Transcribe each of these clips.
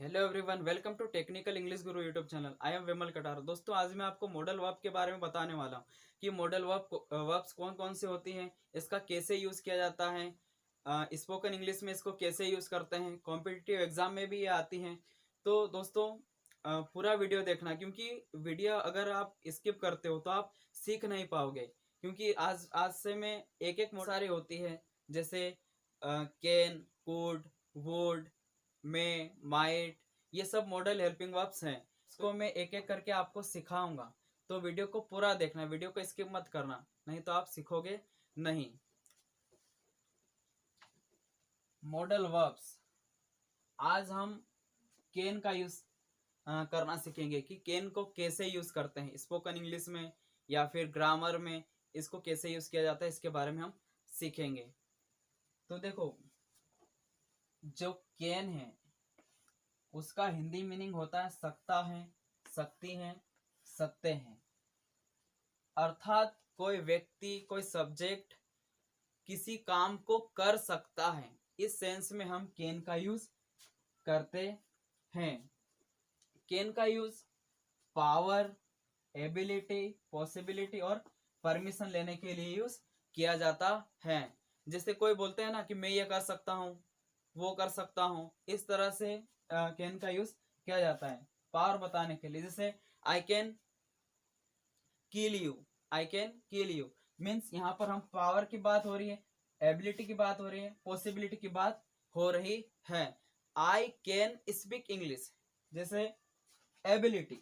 Hello everyone, welcome to technical English Guru YouTube channel. I am Vimal Katar. दोस्तों, आज मैं आपको मॉडल वर्ब के बारे में बताने वाला हूँ कि मॉडल वर्ब्स कौन कौन से होती हैं, इसका कैसे यूज़ किया जाता है, स्पोकन इंग्लिश में इसको कैसे यूज़ करते हैं, कॉम्पिटिटिव एग्जाम में भी ये आती हैं। तो दोस्तों, पूरा वीडियो देखना, क्योंकि वीडियो अगर आप स्किप करते हो तो आप सीख नहीं पाओगे। क्योंकि आज आज से मैं एक एक सारी होती है, जैसे कैन, कुड, वुड, में, माइट, ये सब मॉडल हेल्पिंग वर्ब्स हैं। इसको मैं एक एक करके आपको सिखाऊंगा, तो वीडियो को पूरा देखना, वीडियो को स्किप मत करना, नहीं तो आप सीखोगे नहीं। मॉडल वर्ब्स, आज हम कैन का यूज करना सीखेंगे कि कैन को कैसे यूज करते हैं स्पोकन इंग्लिश में या फिर ग्रामर में, इसको कैसे यूज किया जाता है इसके बारे में हम सीखेंगे। तो देखो, जो कैन है उसका हिंदी मीनिंग होता है सकता है, सकती हैं, सकते हैं। अर्थात कोई व्यक्ति, कोई सब्जेक्ट किसी काम को कर सकता है, इस सेंस में हम कैन का यूज करते हैं। कैन का यूज पावर, एबिलिटी, पॉसिबिलिटी और परमिशन लेने के लिए यूज किया जाता है। जैसे कोई बोलते हैं ना कि मैं ये कर सकता हूँ, वो कर सकता हूँ, इस तरह से कैन का यूज किया जाता है पावर बताने के लिए। जैसे I can kill you, I can kill you means यहाँ पर हम पावर की बात हो रही है, एबिलिटी की बात हो रही है, पॉसिबिलिटी की बात हो रही है। आई कैन स्पीक इंग्लिश, जैसे एबिलिटी,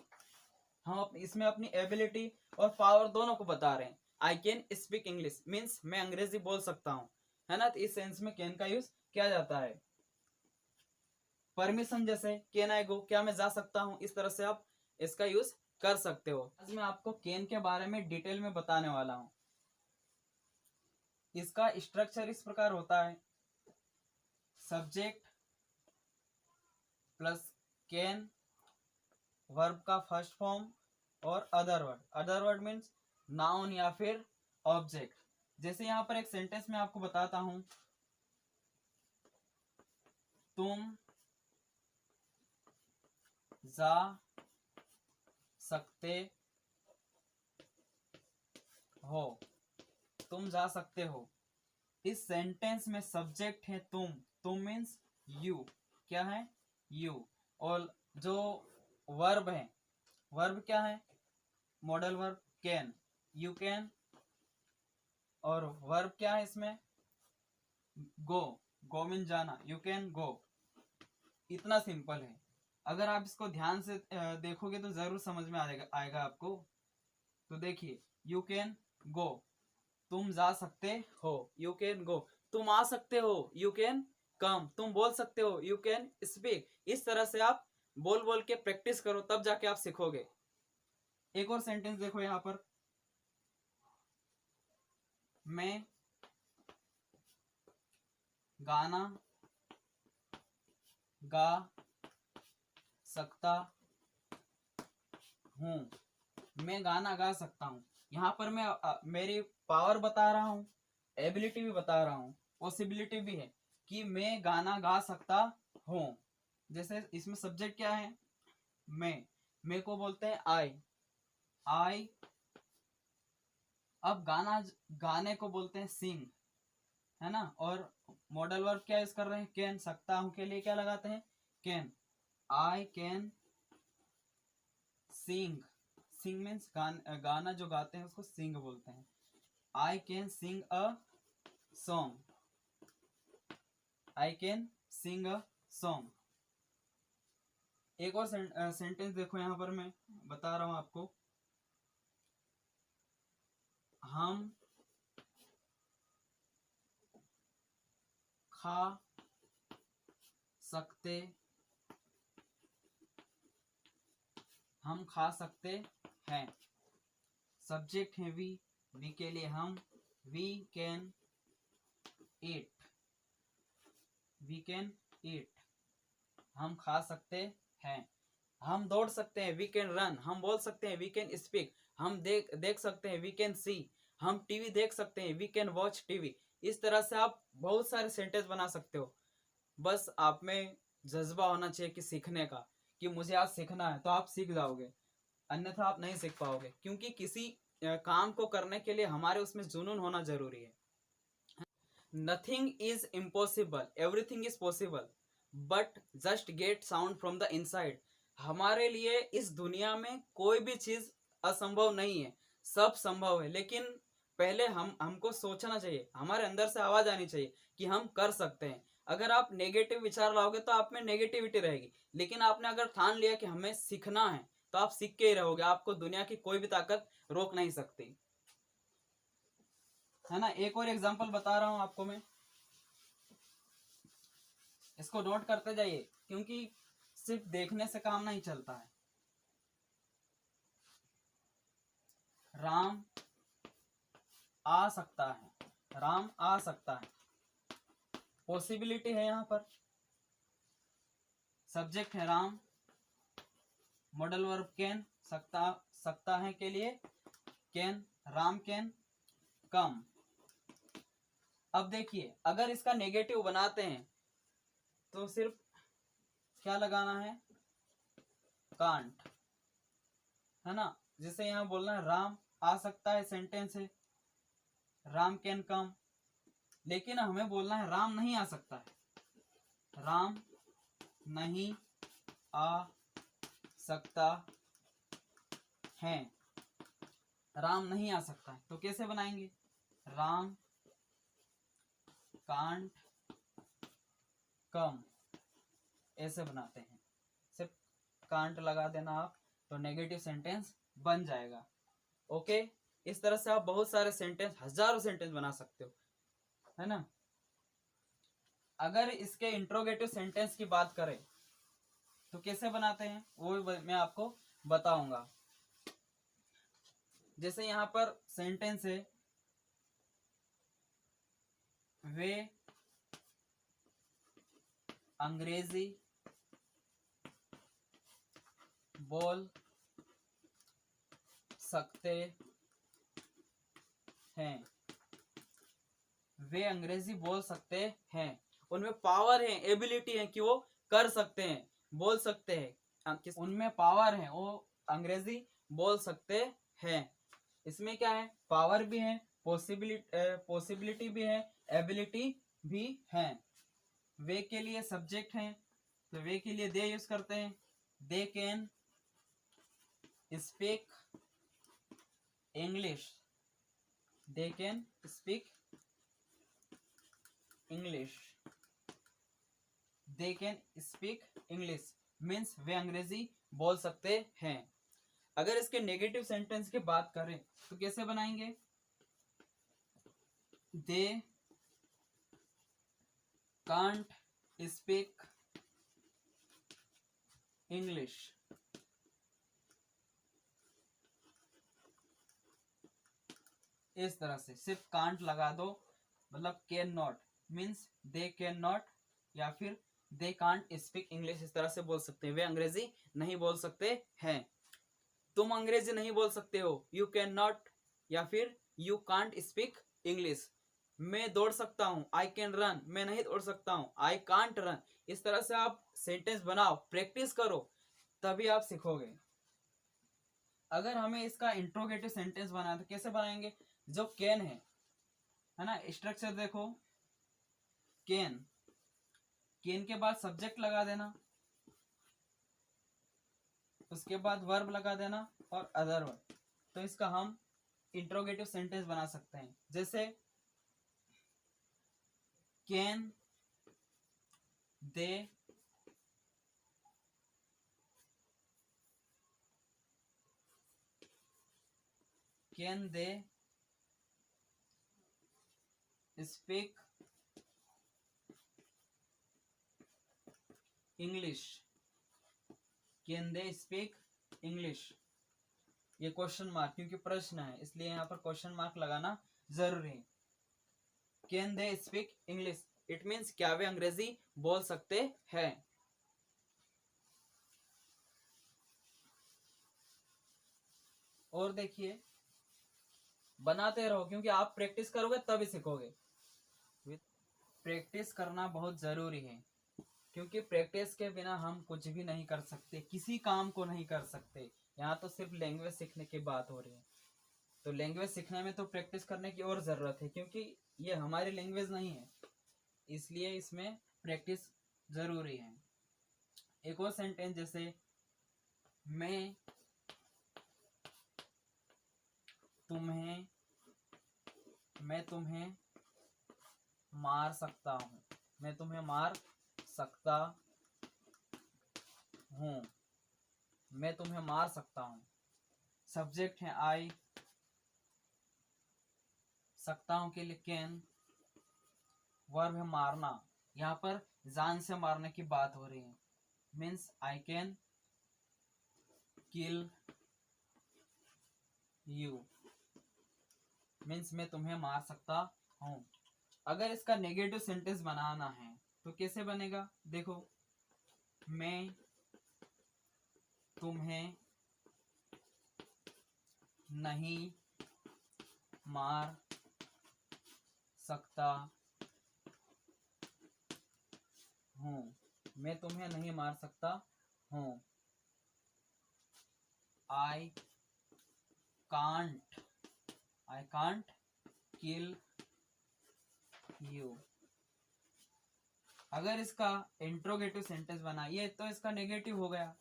हम इसमें अपनी एबिलिटी और पावर दोनों को बता रहे हैं। I can speak English means मैं अंग्रेजी बोल सकता हूँ, है ना। तो इस सेंस में कैन का यूज किया जाता है। परमिशन, जैसे कैन आई गो, क्या मैं जा सकता हूँ, इस तरह से आप इसका यूज कर सकते हो। आज मैं आपको कैन के बारे में डिटेल में बताने वाला हूँ। इसका स्ट्रक्चर इस प्रकार होता है, सब्जेक्ट प्लस कैन, वर्ब का फर्स्ट फॉर्म और other word. Other word means noun या फिर ऑब्जेक्ट। जैसे यहाँ पर एक सेंटेंस में आपको बताता हूं, तुम जा सकते हो, तुम जा सकते हो। इस सेंटेंस में सब्जेक्ट है तुम मीन्स यू, क्या है, यू। और जो वर्ब है, वर्ब क्या है, modal verb can, you can. और वर्ब क्या है इसमें, गो, गो मीन जाना, यू कैन गो। इतना सिंपल है। अगर आप इसको ध्यान से देखोगे तो जरूर समझ में आएगा आपको। तो देखिए, यू कैन गो, तुम जा सकते हो, यू कैन गो। तुम आ सकते हो, यू कैन कम। तुम बोल सकते हो, यू कैन स्पीक। इस तरह से आप बोल बोल के प्रैक्टिस करो, तब जाके आप सीखोगे। एक और सेंटेंस देखो यहाँ पर, मैं गाना गा सकता हूँ, मैं गाना गा सकता हूँ। यहाँ पर मैं मेरी पावर बता रहा हूँ, एबिलिटी भी बता रहा हूँ, पॉसिबिलिटी भी है कि मैं गाना गा सकता हूँ। जैसे इसमें सब्जेक्ट क्या है, मैं को बोलते हैं आई। अब गाने को बोलते हैं सिंग, है ना। और मॉडल वर्ब क्या यूज कर रहे हैं, कैन। सकता हूं के लिए क्या लगाते हैं, can. I can sing, sing means गाना जो गाते हैं उसको सिंग बोलते हैं। I can sing a song, I can sing a song. एक और सेंटेंस देखो, यहाँ पर मैं बता रहा हूं आपको, हम खा सकते, हम खा सकते हैं। सब्जेक्ट है वी के लिए हम, we can eat, we can eat, हम खा सकते हैं। हम दौड़ सकते हैं, वी कैन रन। हम बोल सकते हैं, वी कैन स्पीक। हम देख सकते हैं, वी कैन सी। हम टीवी देख सकते हैं, वी कैन वॉच टीवी। इस तरह से आप बहुत सारे सेंटेंस बना सकते हो। बस आप में जज्बा होना चाहिए कि सीखने का, कि मुझे आज सीखना है, तो आप सीख जाओगे, अन्यथा आप नहीं सीख पाओगे। क्योंकि किसी काम को करने के लिए हमारे उसमें जुनून होना जरूरी है। Nothing is impossible, everything is possible, but just get sound from the inside. हमारे लिए इस दुनिया में कोई भी चीज असंभव नहीं है, सब संभव है। लेकिन पहले हमको सोचना चाहिए, हमारे अंदर से आवाज आनी चाहिए कि हम कर सकते हैं। अगर आप नेगेटिव विचार लाओगे तो आप में नेगेटिविटी रहेगी, लेकिन आपने अगर ठान लिया कि हमें सीखना है, तो आप सीख के ही रहोगे, आपको दुनिया की कोई भी ताकत रोक नहीं सकती, है ना। एक और एग्जांपल बता रहा हूं आपको मैं, इसको नोट करते जाइए, क्योंकि सिर्फ देखने से काम नहीं चलता है। राम आ सकता है, राम आ सकता है, पॉसिबिलिटी है, यहां पर सब्जेक्ट है राम, मॉडल वर्ब कैन, सकता है के लिए कैन, राम कैन कम। अब देखिए, अगर इसका नेगेटिव बनाते हैं तो सिर्फ क्या लगाना है, कांट, है ना। जैसे यहां बोलना है राम आ सकता है, सेंटेंस है, राम कैन कम, लेकिन हमें बोलना है राम नहीं आ सकता है, राम नहीं आ सकता है, राम नहीं आ सकता है। तो कैसे बनाएंगे, राम कांट कम, ऐसे बनाते हैं। सिर्फ कांट लगा देना आप, तो नेगेटिव सेंटेंस बन जाएगा। ओके, इस तरह से आप बहुत सारे सेंटेंस, हजारों सेंटेंस बना सकते हो, है ना। अगर इसके इंट्रोगेटिव सेंटेंस की बात करें तो कैसे बनाते हैं वो मैं आपको बताऊंगा। जैसे यहां पर सेंटेंस है, वे अंग्रेजी बोल सकते हैं, वे अंग्रेजी बोल सकते हैं, उनमें पावर है, एबिलिटी है कि वो कर सकते हैं, बोल सकते हैं, उनमें पावर है, वो अंग्रेजी बोल सकते हैं। इसमें क्या है, पावर भी है, पॉसिबिलिटी भी है, एबिलिटी भी है। वे के लिए सब्जेक्ट है, तो वे के लिए दे यूज करते हैं, they can speak English, they can speak English, they can speak English means वे अंग्रेजी बोल सकते हैं। अगर इसके नेगेटिव सेंटेंस की बात करें तो कैसे बनाएंगे, दे कांट स्पीक इंग्लिश, इस तरह से सिर्फ कांट लगा दो, मतलब can not means they can not, या फिर दे कांट स्पीक इंग्लिश, इस तरह से बोल सकते हैं, वे अंग्रेजी नहीं बोल सकते हैं। तुम अंग्रेजी नहीं बोल सकते हो, यू कैन नॉट, या फिर यू कांट स्पीक इंग्लिश। मैं दौड़ सकता हूं, आई कैन रन, मैं नहीं दौड़ सकता हूं, आई कांट रन। इस तरह से आप सेंटेंस बनाओ, प्रैक्टिस करो, तभी आप सीखोगे। अगर हमें इसका इंट्रोगेटिव सेंटेंस बनाना तो कैसे बनाएंगे, जो कैन है ना, स्ट्रक्चर देखो, कैन, कैन के बाद सब्जेक्ट लगा देना, उसके बाद वर्ब लगा देना और अदर वर्ब, तो इसका हम इंट्रोगेटिव सेंटेंस बना सकते हैं। जैसे can they speak English, can they speak English, ये क्वेश्चन मार्क, क्योंकि प्रश्न है इसलिए यहाँ पर क्वेश्चन मार्क लगाना जरूरी है। Can they speak English, it means क्या वे अंग्रेजी बोल सकते हैं। और देखिए, बनाते रहो, क्योंकि आप प्रैक्टिस करोगे तभी सीखोगे, प्रैक्टिस करना बहुत जरूरी है। क्योंकि प्रैक्टिस के बिना हम कुछ भी नहीं कर सकते, किसी काम को नहीं कर सकते। यहाँ तो सिर्फ लैंग्वेज सीखने की बात हो रही है, तो लैंग्वेज सीखने में तो प्रैक्टिस करने की और ज़रूरत है, क्योंकि ये हमारी लैंग्वेज नहीं है, इसलिए इसमें प्रैक्टिस ज़रूरी है। एक और सेंटेंस जैसे मैं तुम्हें मार सकता हूँ, मैं तुम्हें मार सकता हूँ, मैं तुम्हें मार सकता हूँ। सब्जेक्ट है आई, सकता हूँ के लिए कैन, वर्ब है मारना। यहाँ पर जान से मारने की बात हो रही है, means I can kill you, means मैं तुम्हें मार सकता हूँ। अगर इसका नेगेटिव सेंटेंस बनाना है तो कैसे बनेगा, देखो, मैं तुम्हें नहीं मार सकता हूँ, मैं तुम्हें नहीं मार सकता हूँ। I can't kill you. अगर इसका इंट्रोगेटिव सेंटेंस बना, ये तो इसका नेगेटिव हो गया,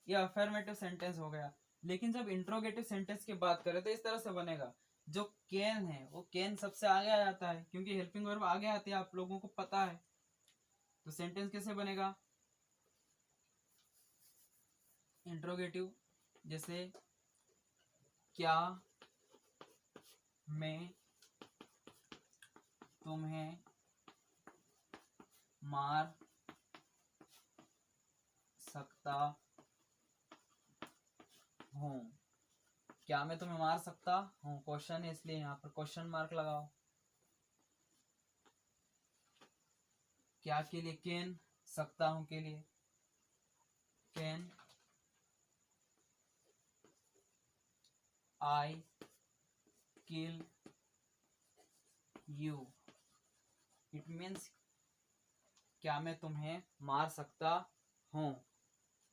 ये अफर्मेटिव सेंटेंस हो गया। लेकिन जब इंट्रोगेटिव सेंटेंस की बात करें तो इस तरह से बनेगा, जो कैन है वो कैन सबसे आगे आ जाता है, क्योंकि हेल्पिंग वर्ब आगे आती है, आप लोगों को पता है। तो सेंटेंस कैसे बनेगा, इंट्रोगेटिव, जैसे क्या मैं तुम्हें मार सकता हूँ, क्या मैं तुम्हें मार सकता हूँ, क्वेश्चन है इसलिए यहाँ पर क्वेश्चन मार्क लगाओ। क्या के लिए कैन, सकता हूँ के लिए can I kill you, it means क्या मैं तुम्हें मार सकता हूँ।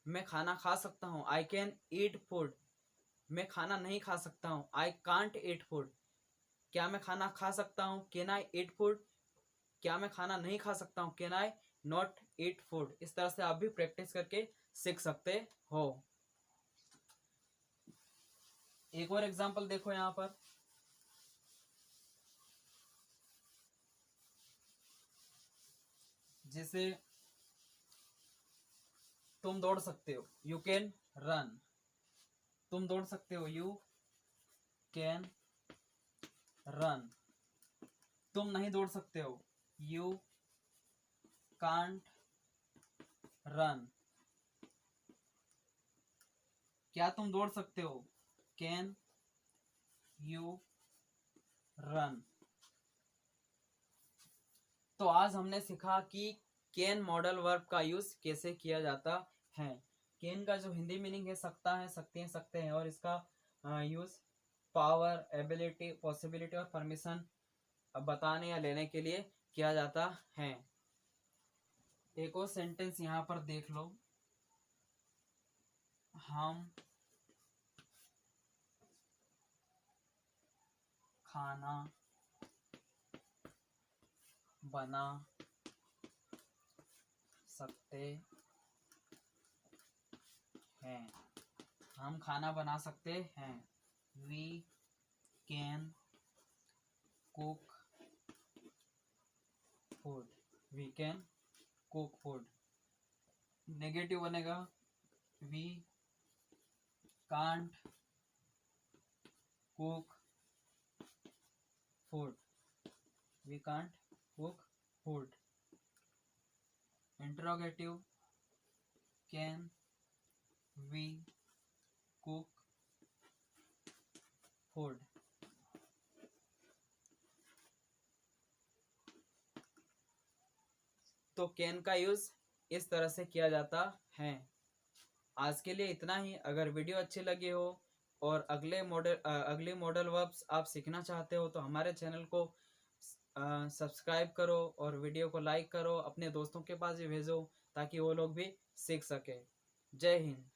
मैं खाना खा सकता हूँ, आई कैन ईट फूड, मैं खाना नहीं खा सकता हूँ, आई कांट ईट फूड। क्या मैं खाना खा सकता हूँ, कैन आई ईट फूड। क्या मैं खाना नहीं खा सकता हूँ, can I not eat food. इस तरह से आप भी प्रैक्टिस करके सीख सकते हो। एक और एग्जांपल देखो यहाँ पर, जैसे तुम दौड़ सकते हो, यू कैन रन, तुम दौड़ सकते हो, यू कैन रन। तुम नहीं दौड़ सकते हो, यू कांट रन। क्या तुम दौड़ सकते हो, कैन यू रन। तो आज हमने सीखा कि कैन मॉडल वर्ब का यूज कैसे किया जाता है। कैन का जो हिंदी मीनिंग है सकता है, सकते हैं, सकते हैं, और इसका यूज पावर, एबिलिटी, पॉसिबिलिटी और परमिशन बताने या लेने के लिए किया जाता है। एक और सेंटेंस यहाँ पर देख लो, हम खाना बना सकते हैं, हम खाना बना सकते हैं, we can cook food, we can cook food. Negative बनेगा, we can't cook food, we can't cook food. Interrogative, can we cook food. तो कैन का यूज इस तरह से किया जाता है। आज के लिए इतना ही। अगर वीडियो अच्छी लगी हो और अगले मॉडल वर्ब्स आप सीखना चाहते हो तो हमारे चैनल को सब्सक्राइब करो और वीडियो को लाइक करो, अपने दोस्तों के पास भी भेजो ताकि वो लोग भी सीख सके। जय हिंद।